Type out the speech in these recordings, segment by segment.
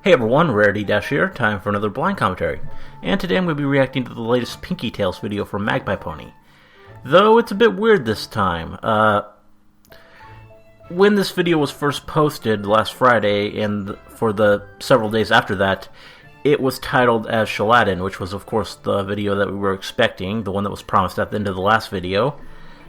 Hey everyone, Rarity Dash here, time for another blind commentary. And today I'm going to be reacting to the latest Pinkie Tales video from Magpie Pony. Though it's a bit weird this time. When this video was first posted last Friday, and for the several days after that, it was titled as Shaladin, which was of course the video that we were expecting, the one that was promised at the end of the last video.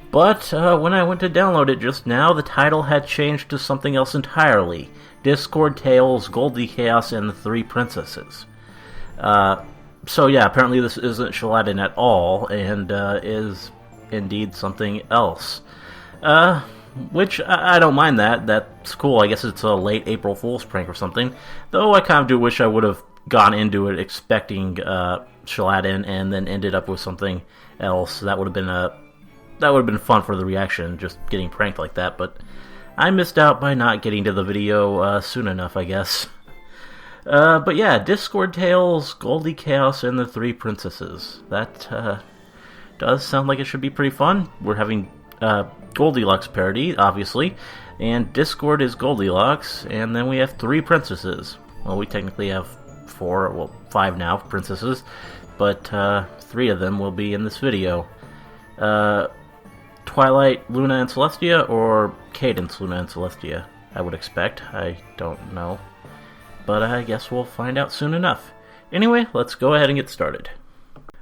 But when I went to download it just now, the title had changed to something else entirely. Discord Tales, Goldichaos, and the Three Princesses. So yeah, apparently this isn't Shaladin at all, and is indeed something else. Which, I don't mind that. That's cool. I guess it's a late April Fool's prank or something. Though I kind of do wish I would have gone into it expecting Shaladin and then ended up with something else. That would have been fun for the reaction, just getting pranked like that, but I missed out by not getting to the video soon enough, I guess. But yeah, Discord Tales, Goldichaos, and the Three Princesses. That does sound like it should be pretty fun. We're having Goldilocks parody, obviously, and Discord is Goldilocks, and then we have three princesses. Well, we technically have five now, princesses, but three of them will be in this video. Twilight, Luna, and Celestia, or Cadence, Luna, and Celestia, I would expect. I don't know. But I guess we'll find out soon enough. Anyway, let's go ahead and get started.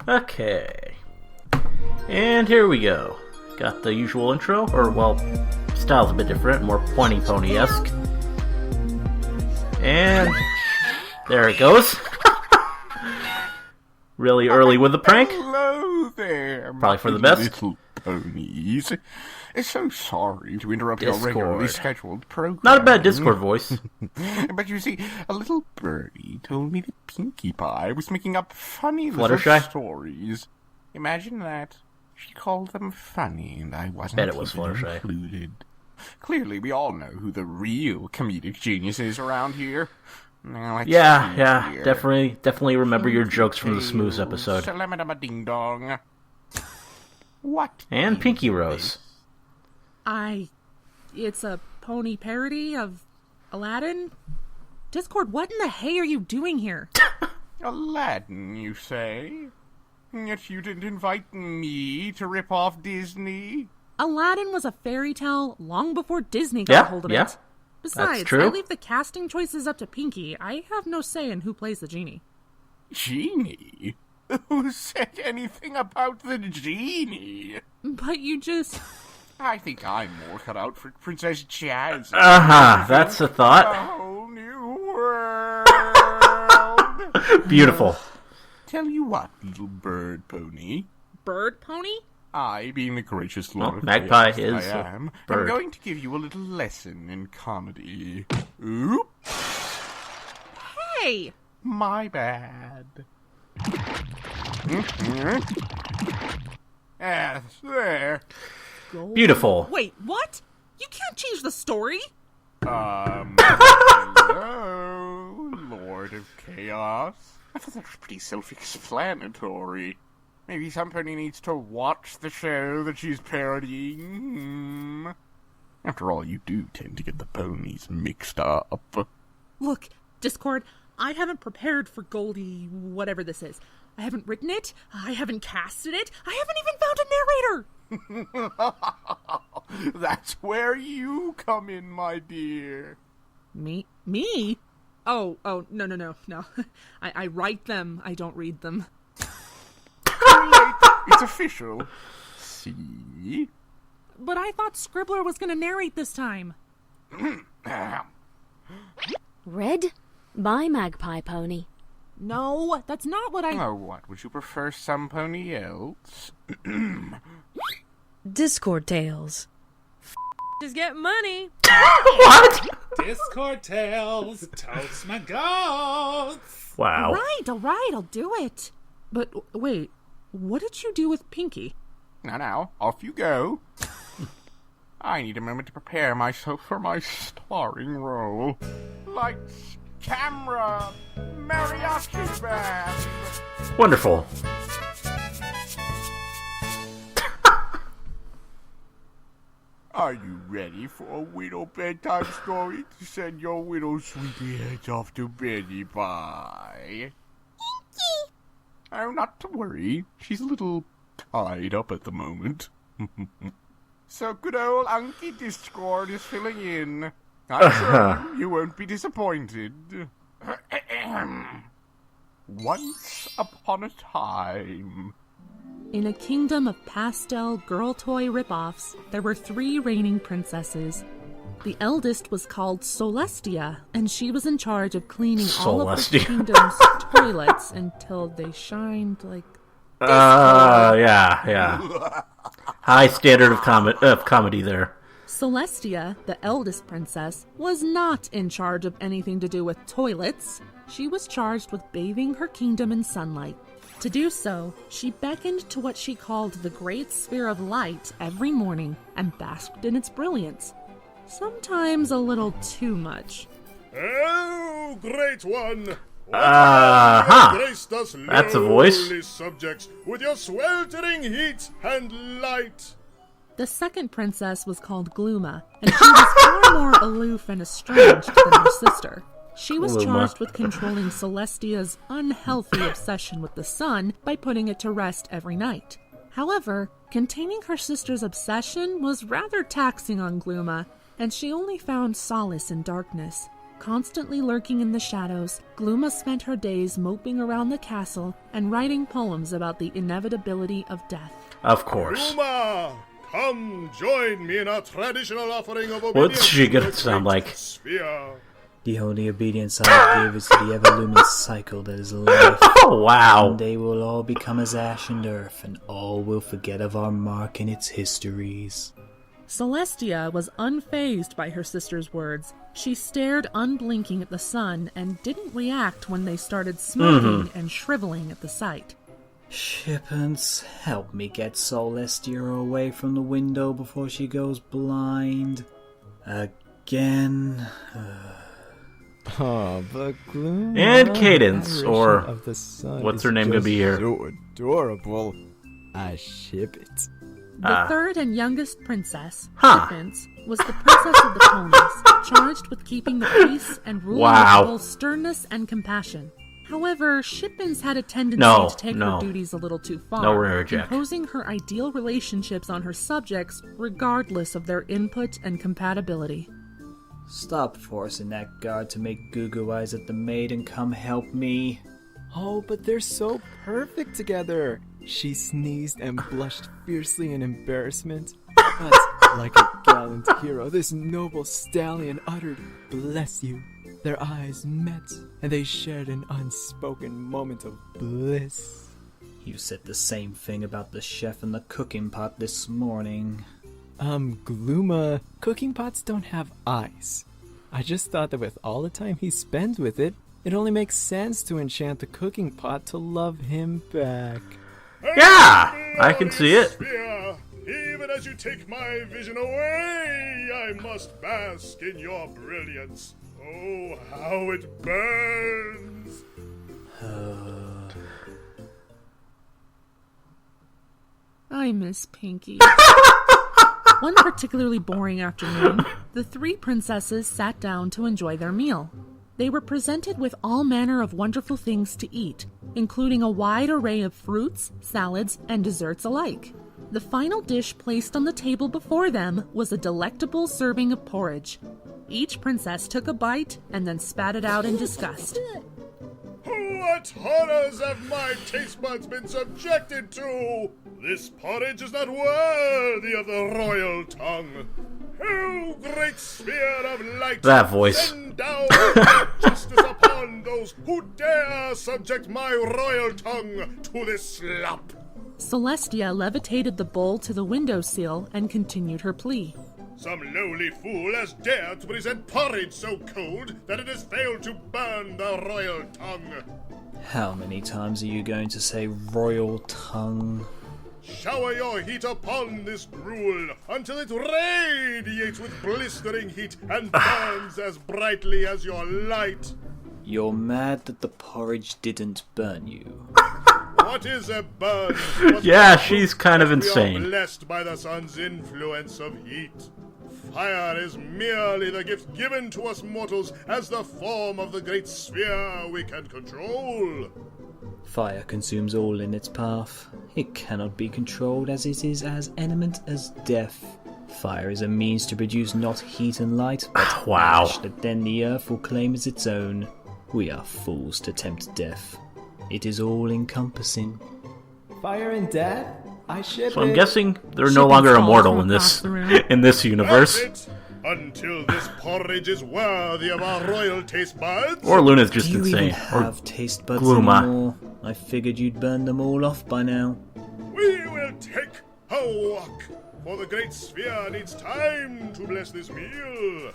Okay. And here we go. Got the usual intro, or, well, style's a bit different, more pointy pony-esque. And there it goes. Really early with the prank. Hello there, probably for the best. Little ponies. So sorry to interrupt your regularly scheduled program. Not a bad Discord voice. But you see, a little birdie told me that Pinkie Pie was making up funny Fluttershy? little stories. Imagine that. She called them funny, and I wasn't Bet it was even Fluttershy. included. Clearly, we all know who the real comedic genius is around here. Now, Yeah, definitely remember your jokes from the Smooth episode. Ding dong. What? And Pinkie Rose. It's a pony parody of Aladdin? Discord, what in the hay are you doing here? Aladdin, you say? Yet you didn't invite me to rip off Disney? Aladdin was a fairy tale long before Disney got hold of it. Besides, true. I leave the casting choices up to Pinkie. I have no say in who plays the genie. Genie? Who said anything about the genie? But you just... I think I'm more cut out for Princess Jazz. That's a thought. A whole new world. Beautiful. Tell you what, little bird pony. Bird pony? I, being the gracious lord of Magpie chaos is I a am, bird. I'm going to give you a little lesson in comedy. Oop. Hey! My bad. Yes, there. Beautiful. Wait, what? You can't change the story? Hello, Lord of Chaos. I thought that was pretty self-explanatory. Maybe somebody needs to watch the show that she's parodying. After all, you do tend to get the ponies mixed up. Look, Discord, I haven't prepared for Goldie, whatever this is. I haven't written it, I haven't casted it, I haven't even found a narrator! That's where you come in, my dear. Me? Oh, no. I write them, I don't read them. Too late. It's official. See? But I thought Scribbler was going to narrate this time. Read by Magpie Pony. No, that's not what I... Oh, what? Would you prefer some pony else? Discord Tales. Just get money. What? Discord Tales, toast my goats. Wow. All right, I'll do it. But wait, what did you do with Pinkie? Now, off you go. I need a moment to prepare myself for my starring role. Lights, camera, mariachi band. Wonderful. Are you ready for a little bedtime story to send your little sleepy heads off to beddy by? Oh, not to worry. She's a little tied up at the moment. So good old Unky Discord is filling in. I'm sure you won't be disappointed. Once upon a time... In a kingdom of pastel girl toy ripoffs, there were 3 reigning princesses. The eldest was called Celestia, and she was in charge of cleaning all of the kingdom's toilets until they shined like this color. Yeah. High standard of comedy there. Celestia, the eldest princess, was not in charge of anything to do with toilets. She was charged with bathing her kingdom in sunlight. To do so, she beckoned to what she called the Great Sphere of Light every morning and basked in its brilliance. Sometimes a little too much. Oh, Great One! That's a voice. Subjects with your sweltering heat and light. The second princess was called Glooma, and she was far more aloof and estranged than her sister. She was charged with controlling Celestia's unhealthy obsession with the sun by putting it to rest every night. However, containing her sister's obsession was rather taxing on Glooma, and she only found solace in darkness. Constantly lurking in the shadows, Glooma spent her days moping around the castle and writing poems about the inevitability of death. Of course. Glooma, come join me in our traditional offering of obedience. What's she gonna sound like? Sphere. The only obedience I give is to the ever-luminous cycle that is life. Oh, wow. One day we'll all become as ash and earth, and all will forget of our mark in its histories. Celestia was unfazed by her sister's words. She stared unblinking at the sun and didn't react when they started smoking and shriveling at the sight. Shippence, help me get Celestia away from the window before she goes blind. Again. Oh, but Gloom And Cadence, or of the sun what's is her name gonna just be here? So adorable. I ship it. The third and youngest princess, Huh. Shippence, was the princess of the ponies, charged with keeping the peace and ruling Wow. with both sternness and compassion. However, Shippence had a tendency to take her duties a little too far, No, Rare Jack. imposing her ideal relationships on her subjects regardless of their input and compatibility. Stop forcing that guard to make goo-goo eyes at the maid and come help me. Oh, but they're so perfect together. She sneezed and blushed fiercely in embarrassment. But, like a gallant hero, this noble stallion uttered, "Bless you." Their eyes met, and they shared an unspoken moment of bliss. You said the same thing about the chef and the cooking pot this morning. Glooma, cooking pots don't have eyes. I just thought that with all the time he spends with it, it only makes sense to enchant the cooking pot to love him back. Yeah, I can see it. Sphere, even as you take my vision away, I must bask in your brilliance. Oh, how it burns! I miss Pinkie. One particularly boring afternoon, the 3 princesses sat down to enjoy their meal. They were presented with all manner of wonderful things to eat, including a wide array of fruits, salads, and desserts alike. The final dish placed on the table before them was a delectable serving of porridge. Each princess took a bite and then spat it out in disgust. What horrors have my taste buds been subjected to? This porridge is not worthy of the royal tongue. Oh, great sphere of light! That voice. Send down justice upon those who dare subject my royal tongue to this slop. Celestia levitated the bowl to the windowsill and continued her plea. Some lowly fool has dared to present porridge so cold that it has failed to burn the royal tongue. How many times are you going to say royal tongue? Shower your heat upon this gruel until it radiates with blistering heat and burns as brightly as your light. You're mad that the porridge didn't burn you. What is a burn? Yeah, she's kind of insane. We are blessed by the sun's influence of heat. fire is merely the gift given to us mortals as the form of the great sphere we can control. Fire consumes all in its path. It cannot be controlled, as it is as element as death. Fire is a means to produce not heat and light, but Wow. ash that then the earth will claim as its own. We are fools to tempt death. It is all-encompassing. Fire and death? I ship So I'm it. guessing they're no Shipping longer calls immortal from in this across the room. in this universe. That's it. Until this porridge is worthy of our royal taste buds. Or Luna's just Do you insane. even have taste buds Gluma. anymore? I figured you'd burn them all off by now. We will take a walk, for the great sphere needs time to bless this meal.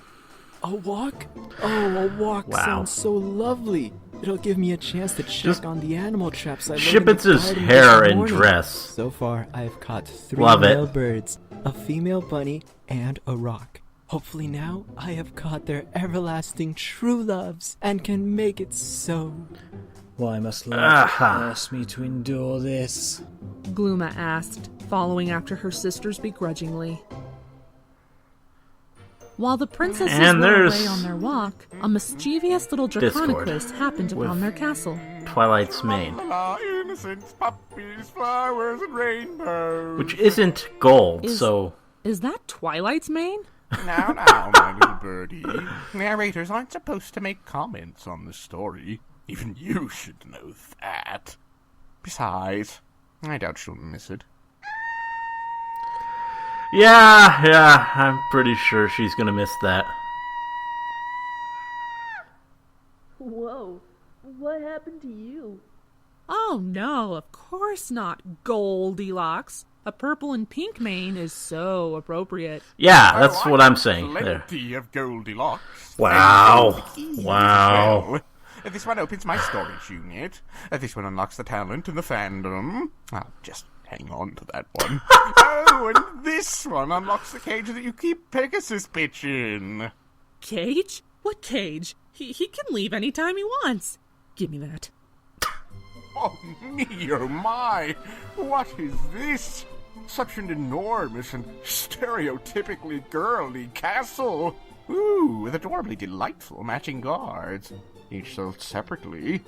A walk? Oh, a walk Wow. sounds so lovely. It'll give me a chance to check Just on the animal traps I laid in the Shippett's garden hair this and morning. dress. So far, I've caught 3 Love it. male birds, a female bunny, and a rock. Hopefully now I have caught their everlasting true loves and can make it so. Why must life Aha. force me to endure this? Gluma asked, following after her sisters begrudgingly. While the princesses And were there's away on their walk, a mischievous little Discord Draconicus happened upon with- their castle. Twilight's Mane, La, innocence, puppies, flowers, and rainbows. which isn't gold, Is- so Is that Twilight's mane? Now, my little birdie. Narrators aren't supposed to make comments on the story. Even you should know that. Besides, I doubt she'll miss it. yeah, I'm pretty sure she's gonna miss that. Whoa, what happened to you? Oh no, of course not, Goldilocks. A purple and pink mane is so appropriate. Yeah, that's Oh, what I'm saying. There. Plenty of Goldilocks. Wow. And gold keys as Wow. well. This one opens my storage unit. This one unlocks the talent and the fandom. I'll just hang on to that one. Oh, and this one unlocks the cage that you keep Pegasus pitching. Cage? What cage? He can leave anytime he wants. Give me that. Oh, me, oh my! What is this? Such an enormous and stereotypically girly castle! Ooh, with adorably delightful matching guards, each sold separately.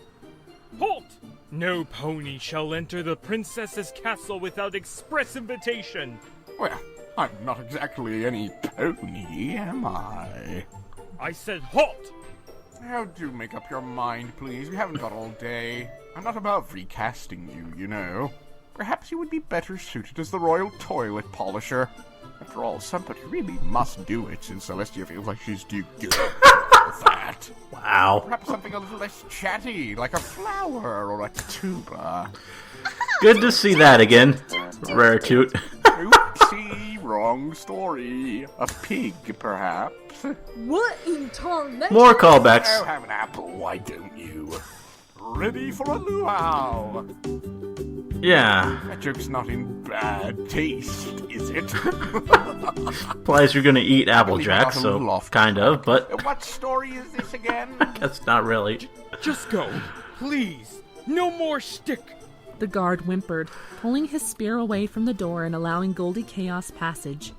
Halt! No pony shall enter the princess's castle without express invitation. Well, I'm not exactly any pony, am I? I said halt! Now do make up your mind, please. We haven't got all day. I'm not above recasting you, you know. Perhaps you would be better suited as the royal toilet polisher. After all, somebody really must do it, since Celestia feels like she's too good for that. Wow. Perhaps something a little less chatty, like a flower or a tuba. Good to see that again. Raritute. Oopsie, wrong story. A pig, perhaps. What in tarnation? More callbacks. Oh, have an apple, why don't you? Ready for a luau. Yeah. That joke's not in bad taste, is it? Implies you're gonna eat I Applejack, got a little so off kind of, but What story is this again? that's not really. Just go, please. No more shtick. The guard whimpered, pulling his spear away from the door and allowing Goldichaos passage.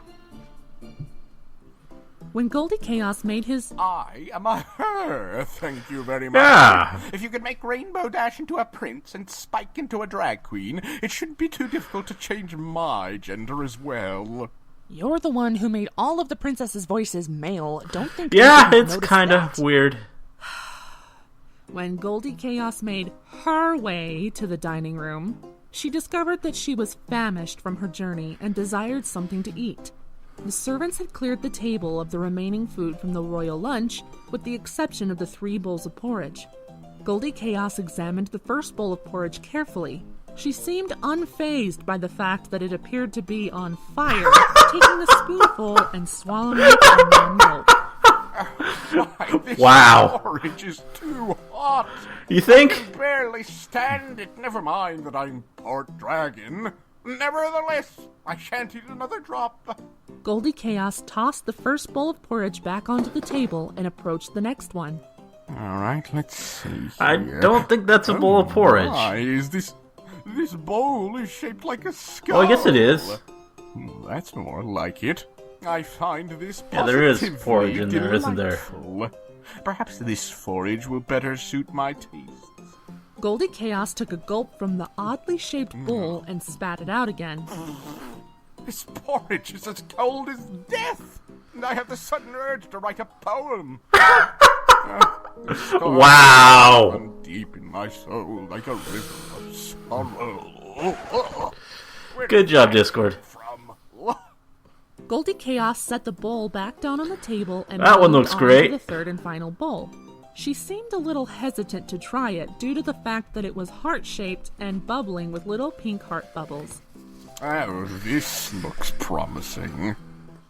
When Goldichaos made his... I am a her, thank you very much. Yeah. If you could make Rainbow Dash into a prince and Spike into a drag queen, it shouldn't be too difficult to change my gender as well. You're the one who made all of the princesses' voices male. Don't think... Yeah, I didn't it's notice kind that. of weird. When Goldichaos made her way to the dining room, she discovered that she was famished from her journey and desired something to eat. The servants had cleared the table of the remaining food from the royal lunch, with the exception of the 3 bowls of porridge. Goldichaos examined the first bowl of porridge carefully. She seemed unfazed by the fact that it appeared to be on fire, taking a spoonful and swallowing it in one gulp. Why, this Wow. porridge is too hot. You think? I can barely stand it, never mind that I'm part dragon. Nevertheless, I shan't eat another drop. Goldichaos tossed the first bowl of porridge back onto the table and approached the next one. Alright, let's see here. I don't think that's a bowl of porridge. Why is this bowl is shaped like a skull? Oh, I guess it is. That's more like it. I find this Yeah, there is positively porridge in there, isn't there? delightful. Perhaps this forage will better suit my tastes. Goldichaos took a gulp from the oddly shaped bowl and spat it out again. This porridge is as cold as death, and I have the sudden urge to write a poem. Wow! Run deep in my soul like a river of sorrow. Good job, Discord. Goldichaos set the bowl back down on the table and That one moved looks on great. to the third and final bowl. She seemed a little hesitant to try it due to the fact that it was heart-shaped and bubbling with little pink heart bubbles. Oh, this looks promising.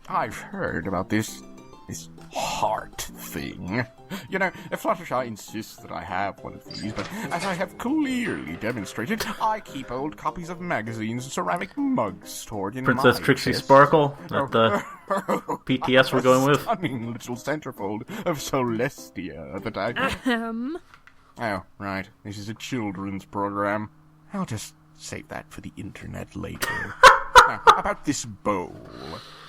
I've heard about this heart thing. You know, Fluttershy insists that I have one of these, but as I have clearly demonstrated, I keep old copies of magazines and ceramic mugs stored in Princess my Trixie chest. Sparkle at the PTS we're going with. Stunning little centerfold of Celestia that I... Ahem. Oh, right. This is a children's program. I'll just save that for the internet later. Now, about this bowl.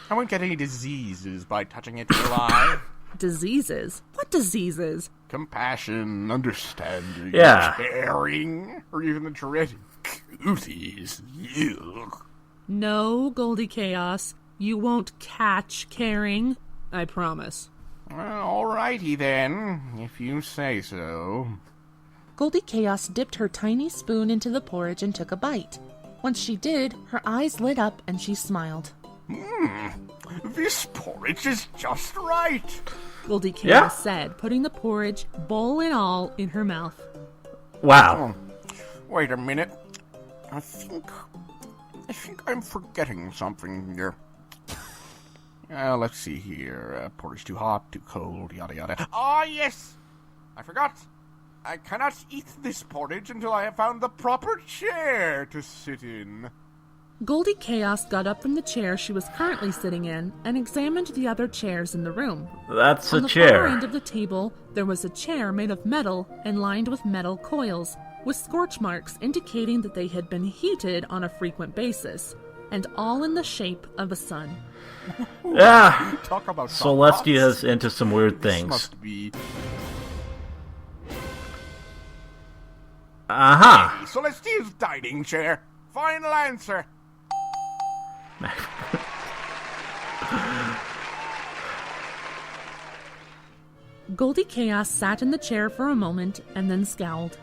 I won't get any diseases by touching it, will I? Diseases? What diseases? Compassion, understanding, Yeah. caring, or even the dreaded cooties. Ugh. No, Goldichaos. You won't catch caring. I promise. Well, alrighty then, if you say so. Goldichaos dipped her tiny spoon into the porridge and took a bite. Once she did, her eyes lit up and she smiled. This porridge is just right. Goldichaos said, putting the porridge, bowl and all, in her mouth. Wow. Wait a minute. I think I'm forgetting something here. Let's see here. Porridge too hot, too cold, yada yada. Ah, yes! I forgot. I cannot eat this porridge until I have found the proper chair to sit in. Goldichaos got up from the chair she was currently sitting in and examined the other chairs in the room. That's On a the chair. far end of the table, there was a chair made of metal and lined with metal coils, with scorch marks indicating that they had been heated on a frequent basis, and all in the shape of a sun. Yeah. Talk about Celestia's into some weird This things. must be Uh-huh. Celestia's dining chair. Final answer. Goldichaos sat in the chair for a moment and then scowled.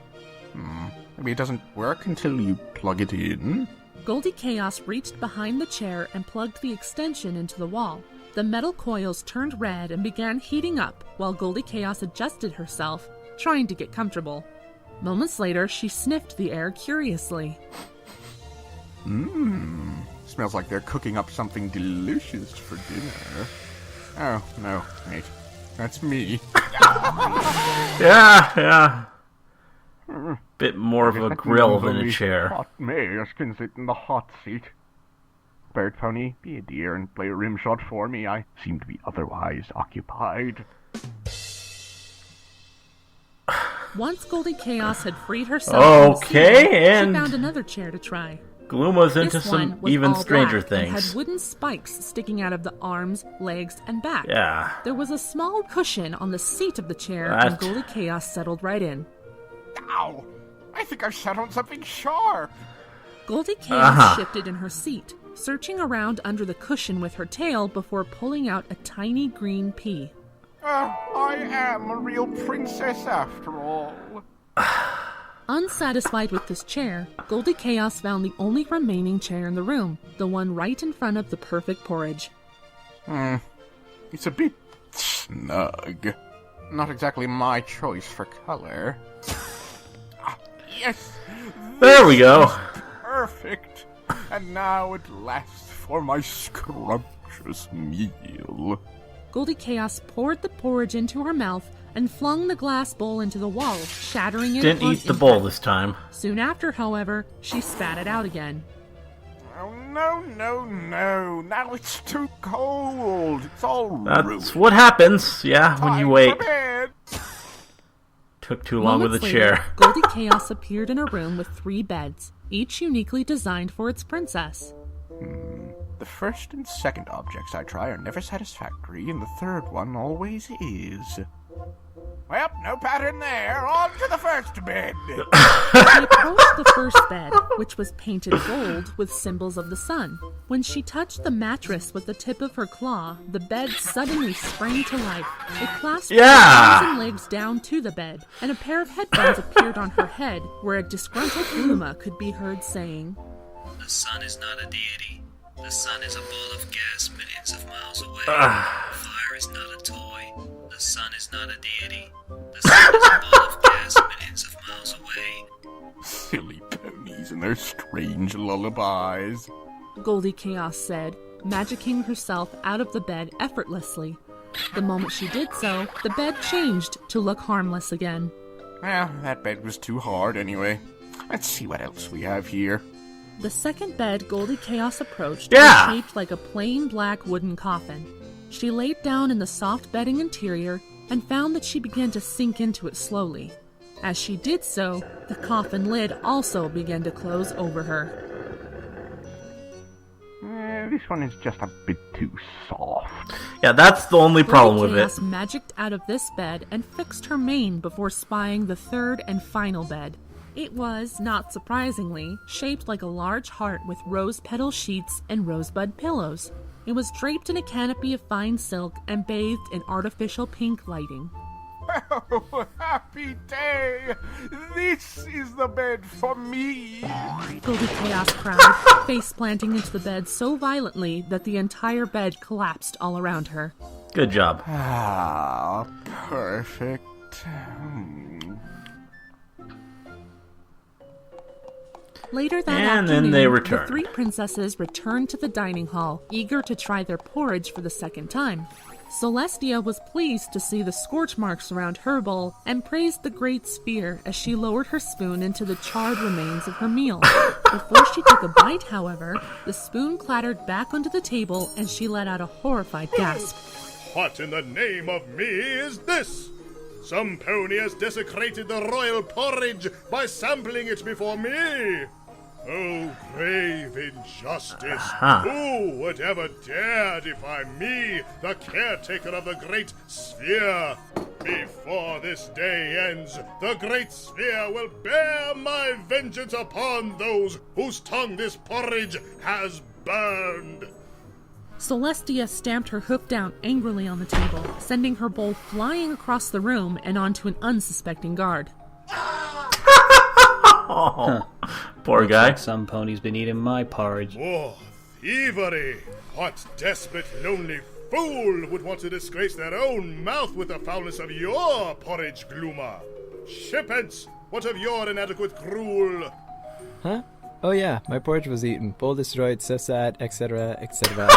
Maybe it doesn't work until you plug it in. Goldichaos reached behind the chair and plugged the extension into the wall. The metal coils turned red and began heating up while Goldichaos adjusted herself, trying to get comfortable. Moments later, she sniffed the air curiously. Smells like they're cooking up something delicious for dinner. Oh, no, wait. That's me. Yeah. Bit more of a grill than a Only chair. Hot mares can sit in the hot seat. Bird pony, be a dear and play a rim shot for me. I seem to be otherwise occupied. Once Goldichaos had freed herself from the Okay, ceiling, and she found another chair to try. Glooma's into This one some was even all stranger black and things. had wooden spikes sticking out of the arms, legs, and back. Yeah. There was a small cushion on the seat of the chair, That- and Goldichaos settled right in. Ow! I think I've sat on something sharp. Goldichaos shifted in her seat, searching around under the cushion with her tail before pulling out a tiny green pea. I am a real princess after all. Unsatisfied with this chair, Goldichaos found the only remaining chair in the room, the one right in front of the perfect porridge. It's a bit snug. Not exactly my choice for color. Ah, yes! There we go. Perfect! And now at last for my scrumptious meal. Goldichaos poured the porridge into her mouth and flung the glass bowl into the wall, shattering it Didn't on eat the bowl impact. this time. Soon after, however, she spat it out again. Oh, no. Now it's too cold. It's all That's ruined. what happens, yeah, when you Time wait. for bed. Took too long with Moments the chair. later, Goldichaos appeared in a room with 3 beds, each uniquely designed for its princess. The first and second objects I try are never satisfactory, and the third one always is. Well, no pattern there. On to the first bed. She approached the first bed, which was painted gold with symbols of the sun. When she touched the mattress with the tip of her claw, the bed suddenly sprang to life. It clasped her arms and legs down to the bed, and a pair of headphones appeared on her head, where a disgruntled Gluma could be heard saying, "The sun is not a deity. The sun is a ball of gas millions of miles away. Fire is not a toy. The sun is not a deity. The sun is a ball of gas millions of miles away." Silly ponies and their strange lullabies. Goldichaos said, magicking herself out of the bed effortlessly. The moment she did so, the bed changed to look harmless again. Well, that bed was too hard anyway. Let's see what else we have here. The second bed Goldichaos approached was shaped like a plain black wooden coffin. She laid down in the soft bedding interior and found that she began to sink into it slowly. As she did so, the coffin lid also began to close over her. This one is just a bit too soft. Yeah, that's the only problem with it. Goldichaos magicked out of this bed and fixed her mane before spying the third and final bed. It was, not surprisingly, shaped like a large heart with rose petal sheets and rosebud pillows. It was draped in a canopy of fine silk and bathed in artificial pink lighting. Oh, happy day! This is the bed for me! Goldichaos cried, face planting into the bed so violently that the entire bed collapsed all around her. Good job. Ah, perfect. Later that And afternoon, then they returned. the three princesses returned to the dining hall, eager to try their porridge for the second time. Celestia was pleased to see the scorch marks around her bowl and praised the great sphere as she lowered her spoon into the charred remains of her meal. Before she took a bite, however, the spoon clattered back onto the table and she let out a horrified gasp. What in the name of me is this? Some pony has desecrated the royal porridge by sampling it before me. Oh, grave injustice! Who would ever dare defy me, the caretaker of the Great Sphere? Before this day ends, the Great Sphere will bear my vengeance upon those whose tongue this porridge has burned. Celestia stamped her hoof down angrily on the table, sending her bowl flying across the room and onto an unsuspecting guard. Poor guy. Like some pony's been eating my porridge. More thievery! What desperate, lonely fool would want to disgrace their own mouth with the foulness of your porridge, Gluma? Shippence, what of your inadequate gruel? Huh? Oh yeah, my porridge was eaten. Bowl destroyed, so sad, etc., etc.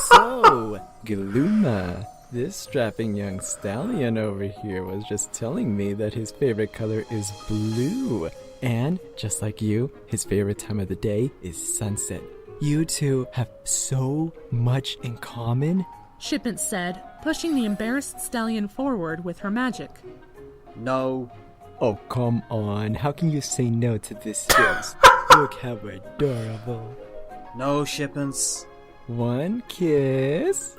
So, Gluma, this strapping young stallion over here was just telling me that his favorite color is blue. And, just like you, his favorite time of the day is sunset. You two have so much in common. Shippence said, pushing the embarrassed stallion forward with her magic. No. Oh, come on. How can you say no to this kiss? Look how adorable. No, Shippence. One kiss?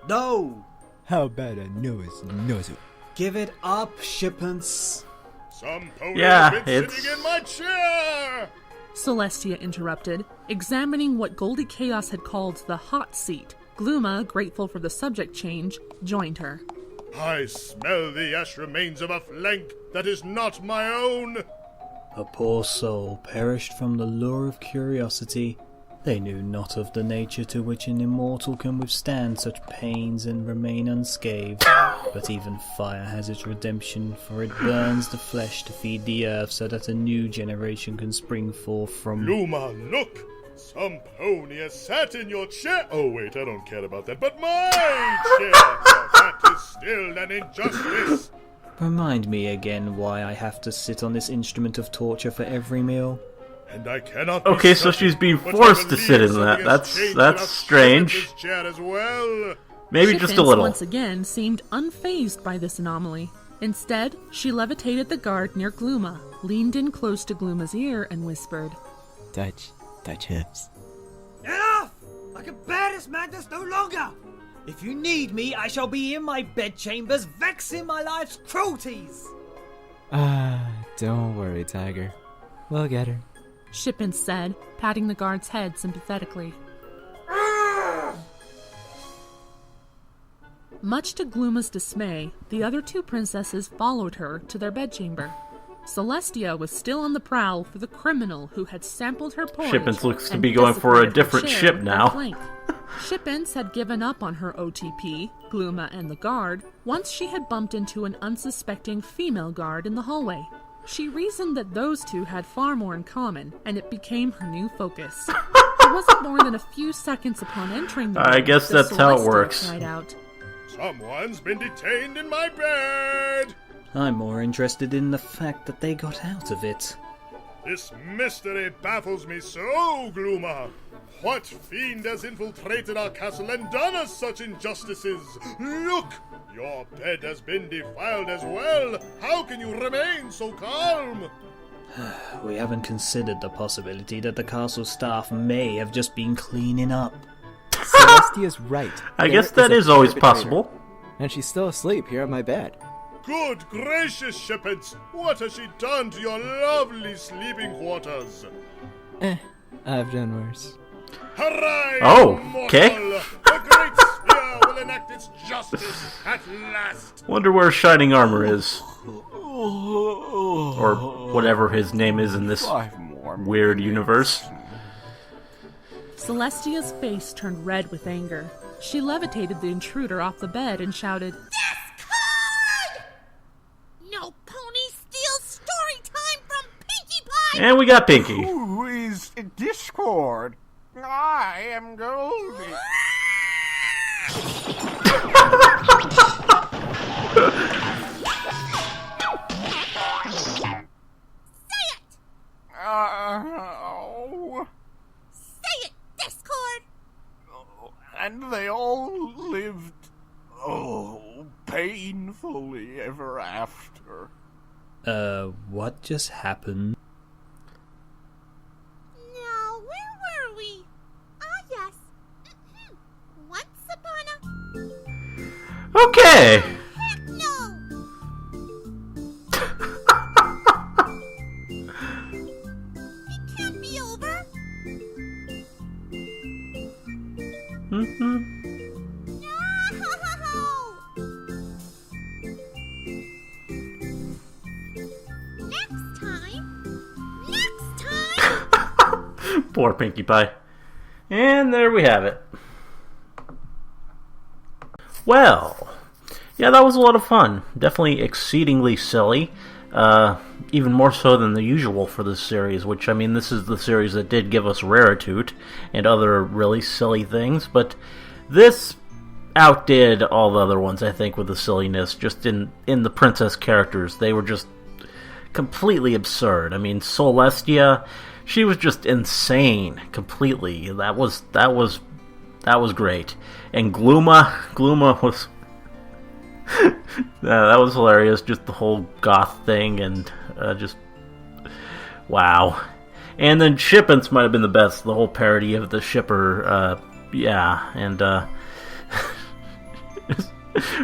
No! How about a nose nuzzle? Give it up, Shippence. Some pony has been it's... sitting in my chair! Celestia interrupted, examining what Goldichaos had called the hot seat. Gluma, grateful for the subject change, joined her. I smell the ash remains of a flank that is not my own! A poor soul perished from the lure of curiosity. They knew not of the nature to which an immortal can withstand such pains and remain unscathed. But even fire has its redemption, for it burns the flesh to feed the earth so that a new generation can spring forth from... Gluma, look! Some pony has sat in your chair! Oh wait, I don't care about that, but my chair! Now that is still an injustice! Remind me again why I have to sit on this instrument of torture for every meal. And I cannot Okay, so she's being forced to sit in that. That's strange. As well. Maybe just a little. Once again seemed unfazed by this anomaly. Instead, she levitated the guard near Gluma, leaned in close to Gluma's ear, and whispered, Touch hips. Enough! I can bear this madness no longer! If you need me, I shall be in my bedchambers, vexing my life's cruelties! Don't worry, Tiger. We'll get her. Shippen said, patting the guard's head sympathetically. Much to Glooma's dismay, the other two princesses followed her to their bedchamber. Celestia was still on the prowl for the criminal who had sampled her porridge. Shippens looks to be going for a different ship now. Shippens had given up on her OTP, Glooma and the guard, once she had bumped into an unsuspecting female guard in the hallway. She reasoned that those two had far more in common, and it became her new focus. It wasn't more than a few seconds upon entering the room I guess that's how it works. Cried out, Someone's been detained in my bed! I'm more interested in the fact that they got out of it. This mystery baffles me so, Glooma. What fiend has infiltrated our castle and done us such injustices? Look! Your bed has been defiled as well. How can you remain so calm? We haven't considered the possibility that the castle staff may have just been cleaning up. Celestia's right. I guess that is always possible. And she's still asleep here on my bed. Good gracious, Shippens! What has she done to your lovely sleeping quarters? I've done worse. Hooray! Oh, okay. The great spear will enact its justice at last! Wonder where Shining Armor is. Or whatever his name is in this weird universe. Celestia's face turned red with anger. She levitated the intruder off the bed and shouted, Discord! No pony steals story time from Pinkie Pie! And we got Pinkie. Who is Discord? I am Goldie. Say it! Say it, Discord! And they all lived, painfully ever after. What just happened? Now, where were we? Ah, yes. Once upon a... Okay. Heck no! It can't be over. Mm-hmm. No! Next time! Poor Pinkie Pie. And there we have it. Well, yeah, that was a lot of fun. Definitely exceedingly silly. Even more so than the usual for this series, which, I mean, this is the series that did give us Raritute and other really silly things, but this outdid all the other ones, I think, with the silliness, just in the princess characters. They were just completely absurd. I mean, Celestia, she was just insane, completely. That was great. And Glooma was... that was hilarious, just the whole goth thing, and just... wow. And then Shippens might have been the best, the whole parody of the shipper, yeah, and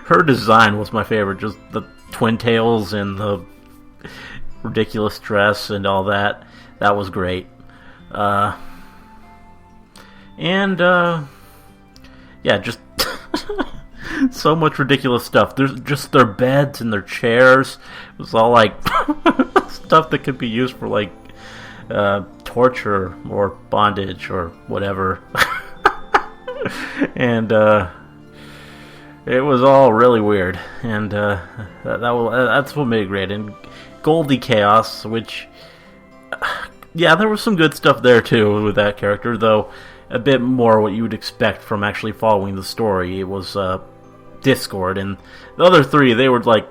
her design was my favorite, just the twin tails and the ridiculous dress and all that. That was great. Yeah, just so much ridiculous stuff. There's just their beds and their chairs. It was all like stuff that could be used for like torture or bondage or whatever. And it was all really weird. And that's what made it great. And Goldichaos, which yeah, there was some good stuff there too with that character, though a bit more what you would expect from actually following the story. It was Discord, and the other three, they were like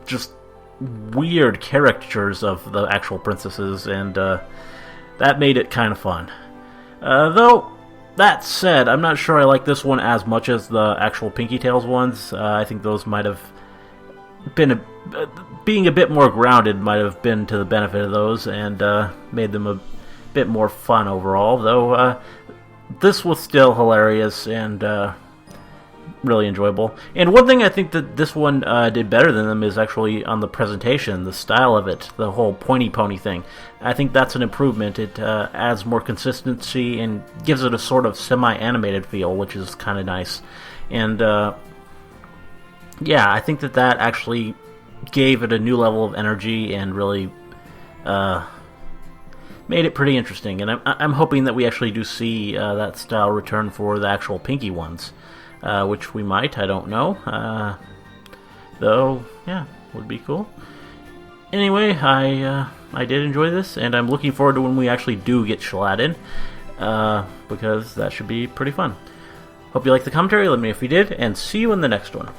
just weird caricatures of the actual princesses, and that made it kind of fun. Though, that said, I'm not sure I like this one as much as the actual Pinkie Tales ones. I think those might have been being a bit more grounded might have been to the benefit of those, and made them a bit more fun overall, though this was still hilarious and really enjoyable. And one thing I think that this one did better than them is actually on the presentation, the style of it, the whole pointy pony thing. I think that's an improvement. It adds more consistency and gives it a sort of semi-animated feel, which is kind of nice. And yeah, I think that actually gave it a new level of energy and really made it pretty interesting. And I'm hoping that we actually do see that style return for the actual Pinkie ones. Which we might, I don't know. Though, yeah, would be cool. Anyway, I did enjoy this, and I'm looking forward to when we actually do get Sheladin, because that should be pretty fun. Hope you liked the commentary, let me know if you did, and see you in the next one.